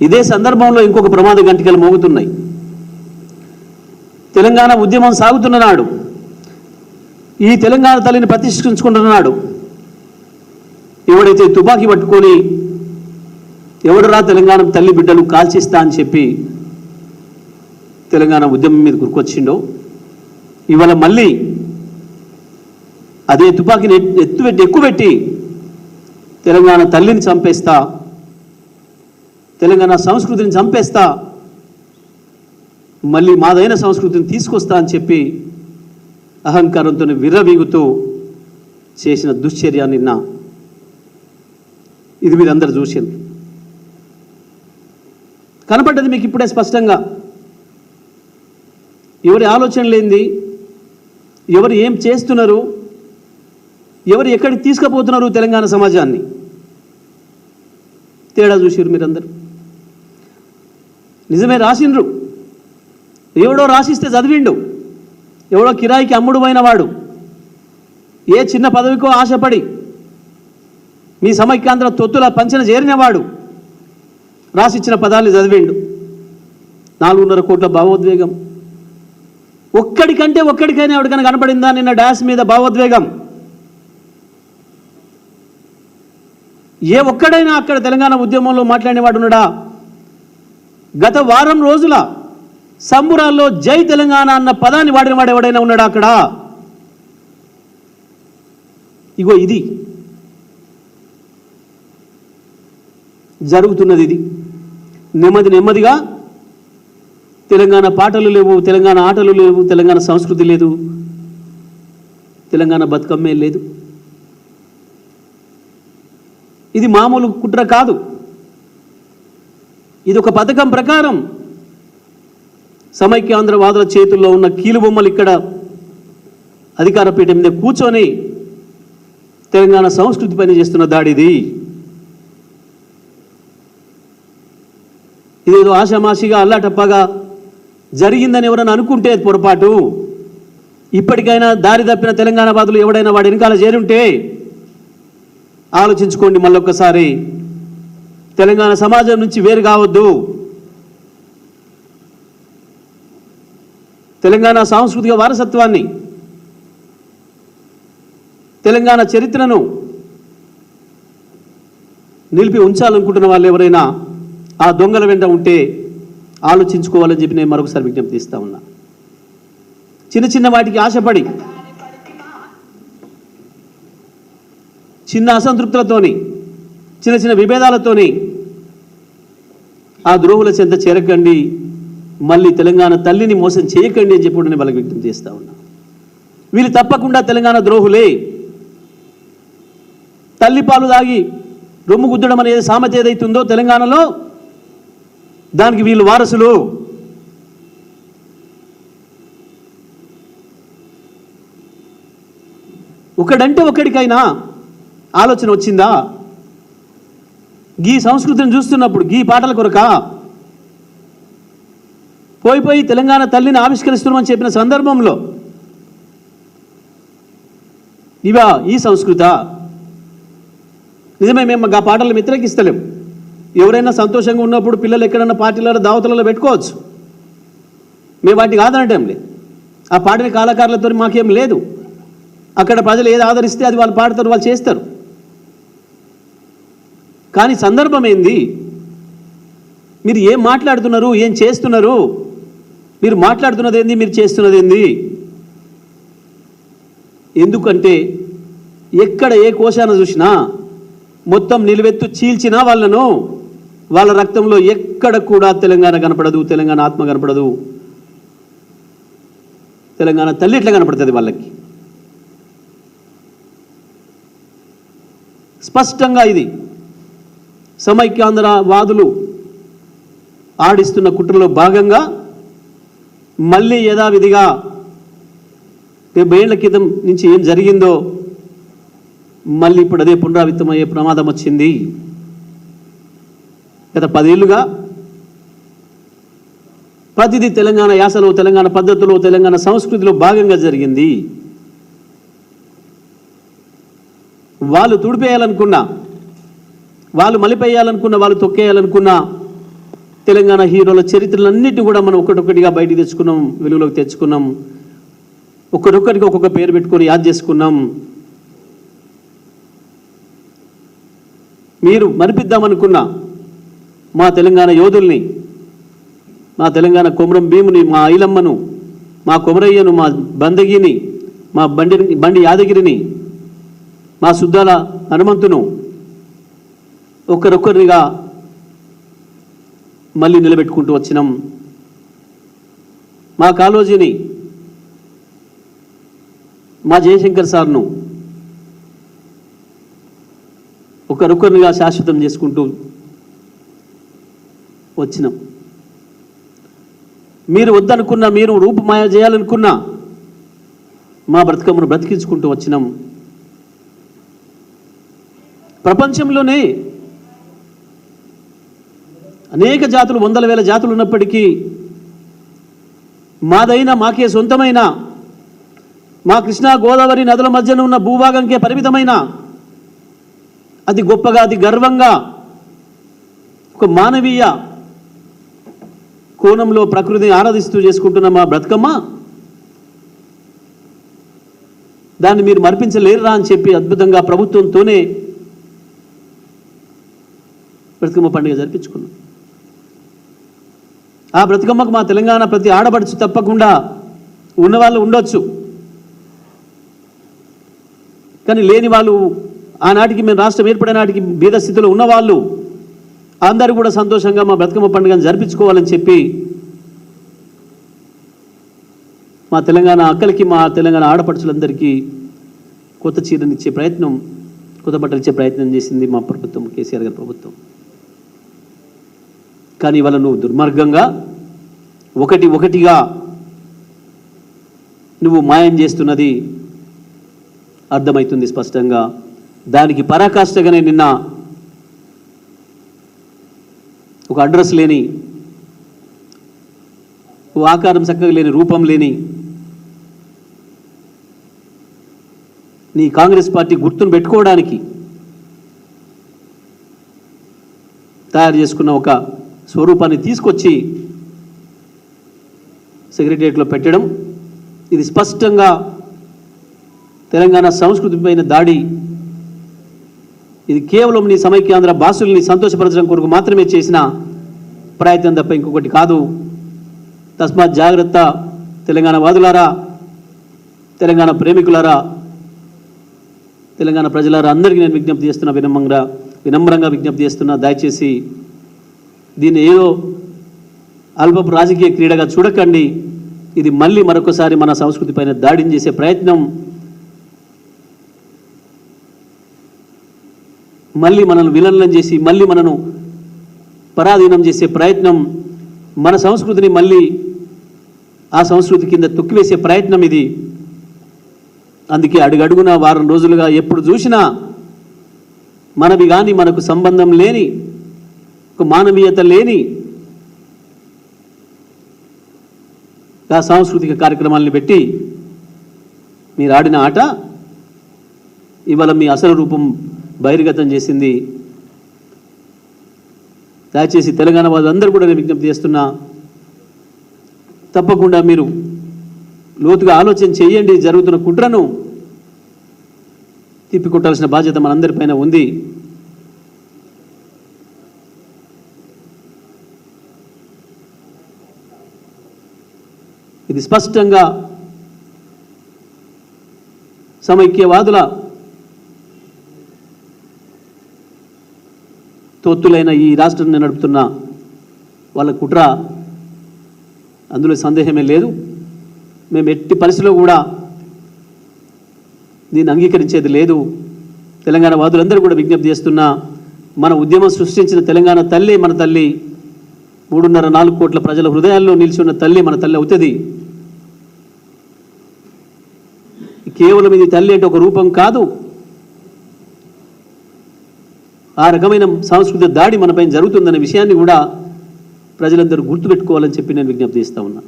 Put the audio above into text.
ఇదే సందర్భంలో ఇంకొక ప్రమాద గంటికలు మోగుతున్నాయి. తెలంగాణ ఉద్యమం సాగుతున్న నాడు, ఈ తెలంగాణ తల్లిని ప్రతిష్ఠించుకుంటున్నాడు ఎవడైతే తుపాకీ పట్టుకొని ఎవడరా తెలంగాణ తల్లి బిడ్డలు కాల్చిస్తా అని చెప్పి తెలంగాణ ఉద్యమం మీద గురికొచ్చిండో, ఇవాళ మళ్ళీ అదే తుపాకీని ఎక్కుపెట్టి తెలంగాణ తల్లిని చంపేస్తా, తెలంగాణ సంస్కృతిని చంపేస్తా, మళ్ళీ మాదైన సంస్కృతిని తీసుకొస్తా అని చెప్పి అహంకారంతో విర్రవీగుతూ చేసిన దుశ్చర్య నిన్న ఇది మీరందరూ చూసారు, కనపడ్డది మీకు ఇప్పుడే స్పష్టంగా. ఎవరి ఆలోచన లేనిది, ఎవరు ఏం చేస్తున్నారు, ఎవరు ఎక్కడికి తీసుకుపోతున్నారు తెలంగాణ సమాజాన్ని, తేడా చూసారు మీరందరూ. నిజమే రాసిండ్రు, ఎవడో రాసిస్తే చదివిండు, ఎవడో కిరాయికి అమ్ముడు పోయినవాడు, ఏ చిన్న పదవికో ఆశపడి మీ సమైక్యాంధ్ర తొత్తుల పంచన చేరినవాడు రాసిచ్చిన పదాన్ని చదివిండు. 4.5 కోట్ల భావోద్వేగం, ఒక్కడికైనా ఎవరికైనా కనపడిందా నిన్న డాష్ మీద భావోద్వేగం? ఏ ఒక్కడైనా అక్కడ తెలంగాణ ఉద్యమంలో మాట్లాడినవాడు ఉన్నాడా? గత వారం రోజుల సంబురాల్లో జై తెలంగాణ అన్న పదాన్ని వాడినవాడు ఎవడైనా ఉన్నాడా అక్కడ? ఇగో ఇది జరుగుతున్నది. ఇది నెమ్మదిగా తెలంగాణ పాటలు లేవు, తెలంగాణ ఆటలు లేవు, తెలంగాణ సంస్కృతి లేదు, తెలంగాణ బతుకమ్మే లేదు. ఇది మామూలు కుట్ర కాదు, ఇది ఒక పథకం ప్రకారం సమైక్యాంధ్రవాదుల చేతుల్లో ఉన్న కీలుబొమ్మలు ఇక్కడ అధికార పీఠం మీద కూర్చొని తెలంగాణ సంస్కృతి పని చేస్తున్న దాడిది. ఇదేదో ఆషామాషిగా అల్లాటప్పగా జరిగిందని ఎవరైనా అనుకుంటే పొరపాటు. ఇప్పటికైనా దారి తప్పిన తెలంగాణ వాదులు ఎవడైనా వాడి వెనకాల చేరుంటే ఆలోచించుకోండి మళ్ళొక్కసారి. తెలంగాణ సమాజం నుంచి వేరు కావద్దు. తెలంగాణ సాంస్కృతిక వారసత్వాన్ని, తెలంగాణ చరిత్రను నిలిపి ఉంచాలనుకుంటున్న వాళ్ళు ఎవరైనా ఆ దొంగల వెంట ఉంటే ఆలోచించుకోవాలని చెప్పి నేను మరొకసారి విజ్ఞప్తి ఇస్తా ఉన్నా. చిన్న వాటికి ఆశపడి, చిన్న అసంతృప్తులతోని, చిన్న విభేదాలతోని ఆ ద్రోహుల చెంత చేరకండి, మళ్ళీ తెలంగాణ తల్లిని మోసం చేయకండి అని చెప్పి నేను వాళ్ళకి విజ్ఞప్తి చేస్తా ఉన్నా. వీళ్ళు తప్పకుండా తెలంగాణ ద్రోహులే. తల్లిపాలు దాగి రొమ్ము గుద్దడం అనేది సామెత ఏదైతుందో తెలంగాణలో, దానికి వీళ్ళు వారసులు. ఒకడికైనా ఆలోచన వచ్చిందా? గీ సంస్కృతిని చూస్తున్నప్పుడు, గీ పాటల కొరక పోయి తెలంగాణ తల్లిని ఆవిష్కరిస్తున్నామని చెప్పిన సందర్భంలో ఇవా ఈ సంస్కృత? నిజమే, మేము ఆ పాటలు వ్యతిరేకిస్తలేం. ఎవరైనా సంతోషంగా ఉన్నప్పుడు పిల్లలు ఎక్కడన్నా పార్టీలలో దావతులలో పెట్టుకోవచ్చు, మేము వాటిని కాదనటం లేదు. ఆ పాడిన కళాకారులతో మాకేం లేదు. అక్కడ ప్రజలు ఏది ఆదరిస్తే అది వాళ్ళు పాడతారు, వాళ్ళు చేస్తారు. కానీ సందర్భం ఏంది? మీరు ఏం మాట్లాడుతున్నారు, ఏం చేస్తున్నారు? మీరు మాట్లాడుతున్నది ఏంది, మీరు చేస్తున్నది ఏంది? ఎందుకంటే ఎక్కడ ఏ కోశాన చూసినా మొత్తం నిలువెత్తు చీల్చినా వాళ్ళను, వాళ్ళ రక్తంలో ఎక్కడ కూడా తెలంగాణ కనపడదు, తెలంగాణ ఆత్మ కనపడదు, తెలంగాణ తల్లి ఎట్లా కనపడుతుంది వాళ్ళకి? స్పష్టంగా ఇది సమైక్యాంధ్ర వాదులు ఆడిస్తున్న కుట్రలో భాగంగా మళ్ళీ యథావిధిగా 70 ఏళ్ల క్రితం నుంచి ఏం జరిగిందో మళ్ళీ ఇప్పుడు అదే పునరావృతమయ్యే ప్రమాదం వచ్చింది. గత 10 ఏళ్లుగా ప్రతిదీ తెలంగాణ యాసలో, తెలంగాణ పద్ధతిలో, తెలంగాణ సంస్కృతిలో భాగంగా జరిగింది. వాళ్ళు తుడిపేయాలనుకున్నా, వాళ్ళు మలిపేయాలనుకున్నా, వాళ్ళు తొక్కేయాలనుకున్నా తెలంగాణ హీరోల చరిత్రలన్నిటిని కూడా మనం ఒకటొకటిగా బయటికి తెచ్చుకున్నాం, వెలుగులోకి తెచ్చుకున్నాం. ఒక్కొక్కరికి ఒక్కొక్క పేరు పెట్టుకొని యాద్ చేసుకున్నాం. మీరు మరిపిద్దామనుకున్న మా తెలంగాణ యోధుల్ని, మా తెలంగాణ కొమరం భీముని, మా ఐలమ్మను, మా కొమరయ్యను, మా బందగిని, మా బండి యాదగిరిని, మా సుద్దాల హనుమంతును ఒక్కరొక్కరిగా మళ్ళీ నిలబెట్టుకుంటూ వచ్చినాం. మా కాళోజీని, మా జయశంకర్ సార్ను ఒకరొకరిగా శాశ్వతం చేసుకుంటూ వచ్చినాం. మీరు వద్దనుకున్నా, మీరు రూపుమాయ చేయాలనుకున్నా మా బ్రతుకమ్మను బ్రతికించుకుంటూ వచ్చినాం. ప్రపంచంలోనే అనేక జాతులు, వందల వేల జాతులు ఉన్నప్పటికీ మాదైన, మాకే సొంతమైన, మా కృష్ణా గోదావరి నదుల మధ్యన ఉన్న భూభాగంకే పరిమితమైన, అతి గొప్పగా, అతి గర్వంగా, ఒక మానవీయ కోణంలో ప్రకృతిని ఆరాధిస్తూ చేసుకుంటున్న మా బ్రతుకమ్మ, దాన్ని మీరు మరిపించలేరురా అని చెప్పి అద్భుతంగా ప్రభుత్వంతోనే బ్రతుకమ్మ పండుగ జరిపించుకున్నాం. ఆ బ్రతుకమ్మకు మా తెలంగాణ ప్రతి ఆడపడుచు తప్పకుండా ఉన్నవాళ్ళు ఉండొచ్చు, కానీ లేని వాళ్ళు, ఆనాటికి మేము రాష్ట్రం ఏర్పడే నాటికి బీద స్థితిలో ఉన్నవాళ్ళు అందరూ కూడా సంతోషంగా మా బ్రతుకమ్మ పండుగను జరిపించుకోవాలని చెప్పి మా తెలంగాణ అక్కలకి, మా తెలంగాణ ఆడపడుచులందరికీ కొత్త చీరనిచ్చే ప్రయత్నం, కొత్త బట్టలు ఇచ్చే ప్రయత్నం చేసింది మా ప్రభుత్వం, కేసీఆర్ గారి ప్రభుత్వం. కానీ ఇవాళ నువ్వు దుర్మార్గంగా ఒకటిగా నువ్వు మాయం చేస్తున్నది అర్థమవుతుంది స్పష్టంగా. దానికి పరాకాష్ఠగానే నిన్న ఒక అడ్రస్ లేని, ఆకారం చక్కగా లేని, రూపం లేని నీ కాంగ్రెస్ పార్టీ గుర్తును పెట్టుకోవడానికి తయారు చేసుకున్న ఒక స్వరూపాన్ని తీసుకొచ్చి సెక్రటేరియట్లో పెట్టడం, ఇది స్పష్టంగా తెలంగాణ సంస్కృతి పైన దాడి. ఇది కేవలం నీ సమైక్యాంధ్ర భాషల్ని సంతోషపరచడం కొరకు మాత్రమే చేసిన ప్రయత్నం తప్ప ఇంకొకటి కాదు. తస్మాత్ జాగ్రత్త తెలంగాణ వాదులారా, తెలంగాణ ప్రేమికులారా, తెలంగాణ ప్రజలారా, అందరికీ నేను విజ్ఞప్తి చేస్తున్నా, వినమ్రంగా విజ్ఞప్తి చేస్తున్నా. దయచేసి దీన్ని ఏదో అల్పపు రాజకీయ క్రీడగా చూడకండి. ఇది మళ్ళీ మరొకసారి మన సంస్కృతి పైన దాడిని చేసే ప్రయత్నం, మళ్ళీ మనల్ని విలన్లను చేసి, మళ్ళీ మనను పరాధీనం చేసే ప్రయత్నం, మన సంస్కృతిని మళ్ళీ ఆ సంస్కృతి కింద తొక్కివేసే ప్రయత్నం ఇది. అందుకే అడుగడుగున వారం రోజులుగా ఎప్పుడు చూసినా మనవి కానీ, మనకు సంబంధం లేని, ఒక మానవీయత లేని ఆ సాంస్కృతిక కార్యక్రమాలను పెట్టి మీరు ఆడిన ఆట ఇవాళ మీ అసలు రూపం బహిర్గతం చేసింది. దయచేసి తెలంగాణ వాళ్ళందరూ కూడా నేను విజ్ఞప్తి చేస్తున్నా, తప్పకుండా మీరు లోతుగా ఆలోచన చేయండి. జరుగుతున్న కుట్రను తిప్పికొట్టాల్సిన బాధ్యత మనందరిపైన ఉంది. ఇది స్పష్టంగా సమైక్యవాదుల తొత్తులైన ఈ రాష్ట్రాన్ని నడుపుతున్న వాళ్ళ కుట్ర, అందులో సందేహమే లేదు. మేము ఎట్టి పరిస్థితిలో కూడా దీన్ని అంగీకరించేది లేదు. తెలంగాణ వాదులందరూ కూడా విజ్ఞప్తి చేస్తున్నా, మన ఉద్యమం సృష్టించిన తెలంగాణ తల్లి మన తల్లి, 3.5-4 కోట్ల ప్రజల హృదయాల్లో నిలిచి తల్లి మన తల్లి అవుతుంది. కేవలం ఇది తల్లి అంటే ఒక రూపం కాదు, ఆ రకమైన సాంస్కృతిక దాడి మనపైన జరుగుతుందనే విషయాన్ని కూడా ప్రజలందరూ గుర్తుపెట్టుకోవాలని చెప్పి నేను విజ్ఞప్తి చేస్తా ఉన్నా.